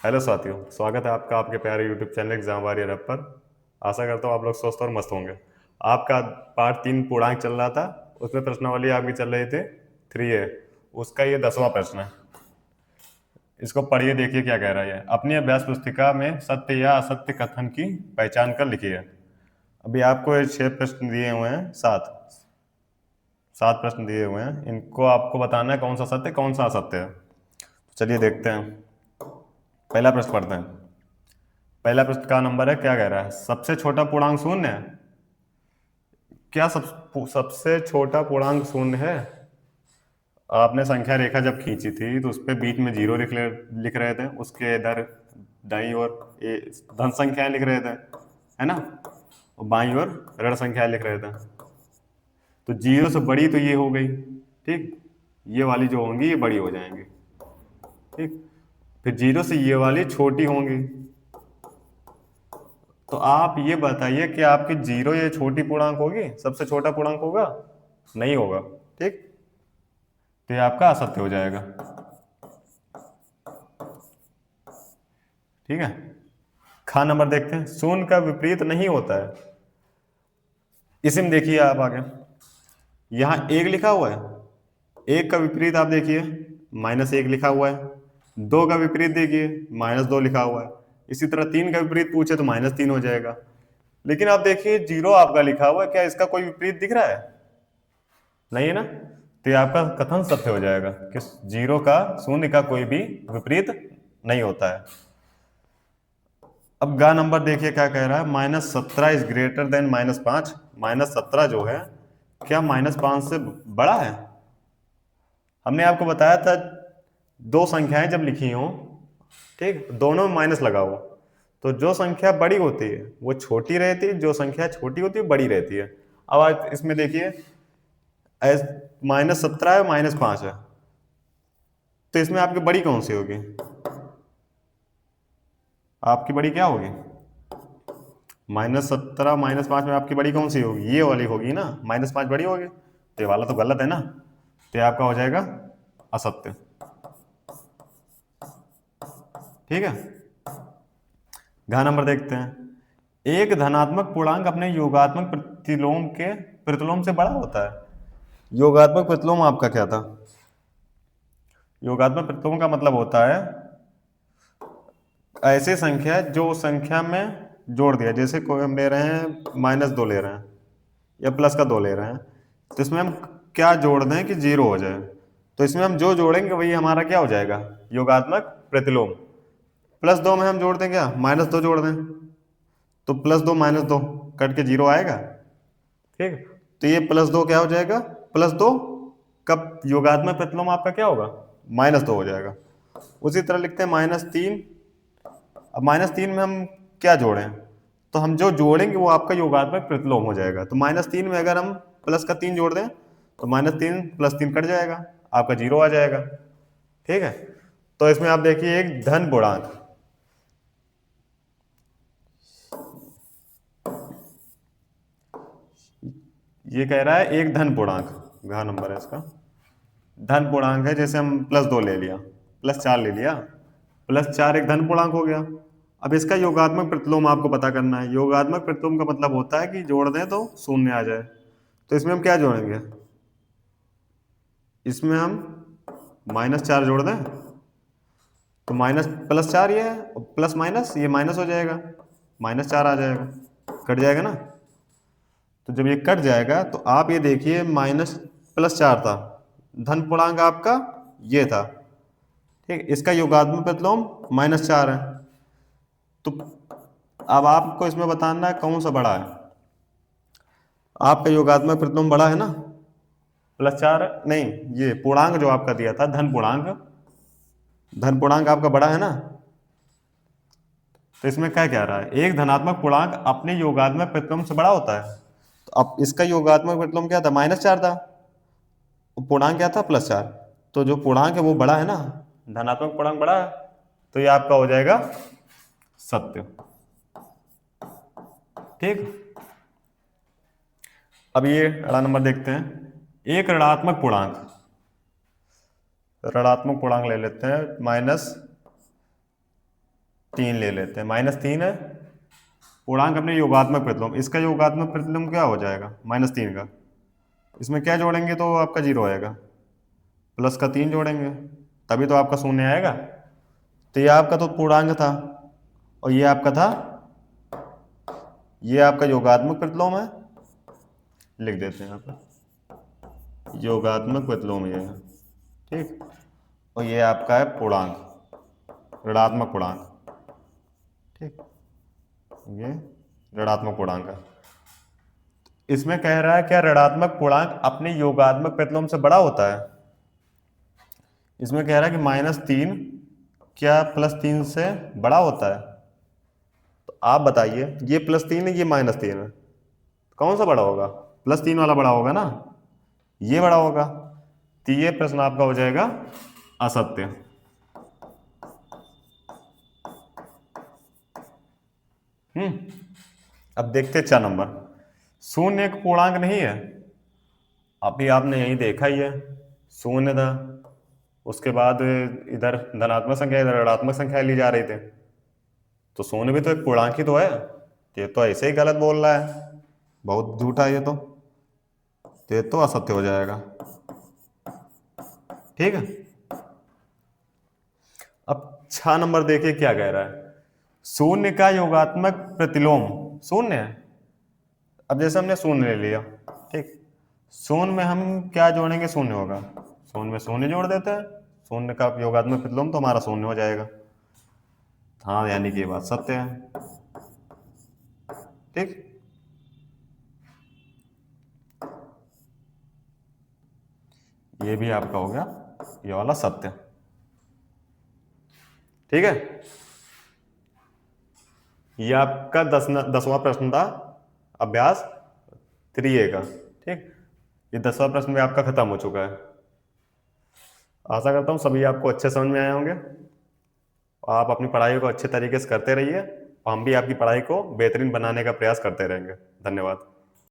Hello साथियों, स्वागत है आपका आपके प्यारे YouTube channel exam warrior app पर। आशा करता हूँ आप लोग स्वस्थ और मस्त होंगे। आपका पार्ट 3 पूर्णांक चल रहा था, उसमें प्रश्नावली आपकी चल रही थी 3A। उसका ये 10वां प्रश्न है। इसको पढ़िए, देखिए क्या कह रहा है। अपनी अभ्यास पुस्तिका में सत्य या असत्य कथन की पहचान कर लिखिए। अभी आपको ये 6 प्रश्न दिए हुए हैं, सात सात प्रश्न दिए हुए हैं। इनको आपको बताना है कौन सा सत्य कौन सा असत्य है। तो चलिए देखते हैं। पहला प्रश्न पढ़ते हैं। पहला प्रश्न का नंबर है, क्या कह रहा है? सबसे छोटा पूर्णांक शून्य है। क्या सबसे छोटा पूर्णांक शून्य है? आपने संख्या रेखा जब खींची थी तो उस पे बीच में जीरो लिख रहे थे, उसके इधर दाईं ओर धन संख्याएं लिख रहे थे, है ना, और बाईं ओर ऋण संख्याएं लिख रहे थे। तो जीरो से बड़ी तो ये हो गई, ठीक। ये वाली जो होंगी ये बड़ी हो जाएंगी, ठीक। फिर जीरो से ये वाली छोटी होंगी। तो आप ये बताइए कि आपकी जीरो ये छोटी पूर्णांक होगी, सबसे छोटा पूर्णांक होगा? नहीं होगा, ठीक। तो ये आपका असत्य हो जाएगा, ठीक है। खा नंबर देखते हैं। शून्य का विपरीत नहीं होता है। इसी में देखिए आप आगे, यहां एक लिखा हुआ है। एक का विपरीत आप देखिए, -1 लिखा हुआ है। दो का विपरीत देखिए, -2 लिखा हुआ है। इसी तरह 3 का विपरीत पूछे तो -3 हो जाएगा। लेकिन आप देखिए जीरो आपका लिखा हुआ है, क्या इसका कोई विपरीत दिख रहा है? नहीं है ना। तो ये आपका कथन सत्य हो जाएगा कि जीरो का, शून्य का कोई भी विपरीत नहीं होता है। अब गा नंबर देखिए क्या कह रहा है। -17 इज ग्रेटर देन -5। -17 जो है, क्या -5 से बड़ा है? हमने आपको बताया था दो संख्याएं जब लिखी हों, ठीक, दोनों में माइनस लगाओ, तो जो संख्या बड़ी होती है वो छोटी रहती है, जो संख्या छोटी होती है बड़ी रहती है। अब आज इसमें देखिए, -17 है, -5 है, तो इसमें आपकी बड़ी कौन सी होगी? आपकी बड़ी क्या होगी? -17 -5 में आपकी बड़ी कौन सी होगी? ये वाली होगी ना, -5 बड़ी होगी। तो ये वाला तो गलत है ना, तो ये आपका हो जाएगा असत्य, ठीक है। घ नंबर देखते हैं। एक धनात्मक पूर्णांक अपने योगात्मक प्रतिलोम के प्रतिलोम से बड़ा होता है। योगात्मक प्रतिलोम आपका क्या था? योगात्मक प्रतिलोम का मतलब होता है ऐसी संख्या जो उस संख्या में जोड़ दिया। जैसे कोई हम ले रहे हैं -2 ले रहे हैं या +2 ले रहे हैं, तो इसमें हम क्या जोड़ दें कि जीरो हो जाए। तो इसमें हम जो जोड़ेंगे वही हमारा क्या हो जाएगा? योगात्मक प्रतिलोम। +2 में हम जोड़ दें क्या? -2 जोड़ दें, तो +2 -2 कट के जीरो आएगा, ठीक। तो ये +2 क्या हो जाएगा? +2 कब योगात्मक प्रतिलोम आपका क्या होगा? -2 हो जाएगा। उसी तरह लिखते हैं -3। अब -3 में हम क्या जोड़ें? तो हम जो जोड़ेंगे वो आपका योगात्मक प्रतिलोम हो जाएगा। तो -3 में अगर हम +3 जोड़ दें तो -3 +3 कट जाएगा, आपका जीरो आ जाएगा, ठीक है। तो इसमें आप देखिए एक धन पूर्णांक, ये कह रहा है एक धन पूर्णांक, घ नंबर है इसका। धन पूर्णांक है, जैसे हम +2 ले लिया, +4 ले लिया, +4 एक धन पूर्णांक हो गया। अब इसका योगात्मक प्रतिलोम आपको पता करना है। योगात्मक प्रतिलोम का मतलब होता है कि जोड़ दें तो शून्य आ जाए। तो इसमें हम क्या जोड़ेंगे? इसमें हम -4 जोड़ दें, तो +4 ये है, प्लस माइनस ये माइनस हो जाएगा, -4 आ जाएगा, कट जाएगा ना। तो जब ये कट जाएगा तो आप ये देखिए +4 था, धन पूर्णांक आपका ये था, ठीक। इसका योगात्मक प्रतिलोम -4 है। तो अब आपको इसमें बताना है कौन सा बड़ा है। आपका योगात्मक प्रतिलोम बड़ा है ना, +4 नहीं, ये पूर्णांक जो आपका दिया था धन पूर्णांक, धन पूर्णांक आपका बड़ा है ना। तो इसमें क्या कह रहा है? एक धनात्मक पूर्णांक अपने योगात्मक प्रतिलोम से बड़ा होता है। तो अब इसका योगात्मक प्रतिलोम क्या था? -4 था, पूर्णांक क्या था? +4। तो जो पूर्णांक है वो बड़ा है ना, धनात्मक पूर्णांक बड़ा है, तो ये आपका हो जाएगा सत्य, ठीक। अब ये अगला नंबर देखते हैं। एक ऋणात्मक पूर्णांक, ऋणात्मक पूर्णांक ले लेते हैं, 3 ले लेते हैं, -3 है पूर्णांक अपने योगात्मक प्रतिलोम, इसका योगात्मक प्रतिलोम क्या हो जाएगा -3 का, इसमें क्या जोड़ेंगे तो आपका 0 आएगा, प्लस का 3 जोड़ेंगे तभी तो आपका शून्य आएगा। तो ये आपका तो पूर्णांक था और ये आपका था, ये आपका योगात्मक प्रतिलोम है, लिख देते हैं यहाँ पर योगात्मक प्रतिलोम ये है, ठीक। और ये आपका है पूर्णांक, ऋणात्मक पूर्णांक, ठीक, ये ऋणात्मक पूर्णांक है। इसमें कह रहा है क्या ऋणात्मक पूर्णांक अपने योगात्मक प्रतिलोम से बड़ा होता है। इसमें कह रहा है कि -3 क्या +3 से बड़ा होता है। तो आप बताइए, ये +3 है, ये -3 है, कौन सा बड़ा होगा? +3 वाला बड़ा होगा ना, ये बड़ा होगा। तो ये प्रश्न आपका हो जाएगा असत्य। अब देखते 4 नंबर, शून्य एक पूर्णांक नहीं है। अभी आपने यही देखा ही है, शून्य था, उसके बाद इधर धनात्मक संख्या इधर ऋणात्मक संख्या ली जा रही थी, तो शून्य भी तो एक पूर्णांक ही तो है। ये तो ऐसे ही गलत बोल रहा है, बहुत झूठा ये तो असत्य हो जाएगा, ठीक है। अब 6 नंबर देखिए क्या कह रहा है, शून्य का योगात्मक प्रतिलोम शून्य है। अब जैसे हमने शून्य ले लिया, ठीक, शून्य में हम क्या जोड़ेंगे? शून्य होगा, शून्य में शून्य जोड़ देते हैं, शून्य का योगात्मक प्रतिलोम तो हमारा शून्य हो जाएगा। हाँ, यानी कि ये बात सत्य है, ठीक। ये भी आपका हो गया ये वाला सत्य, ठीक है। ये आपका 10वां प्रश्न था अभ्यास 3A का, ठीक। ये 10वां प्रश्न भी आपका खत्म हो चुका है। आशा करता हूँ सभी आपको अच्छे समझ में आए होंगे। आप अपनी पढ़ाई को अच्छे तरीके से करते रहिए और हम भी आपकी पढ़ाई को बेहतरीन बनाने का प्रयास करते रहेंगे। धन्यवाद।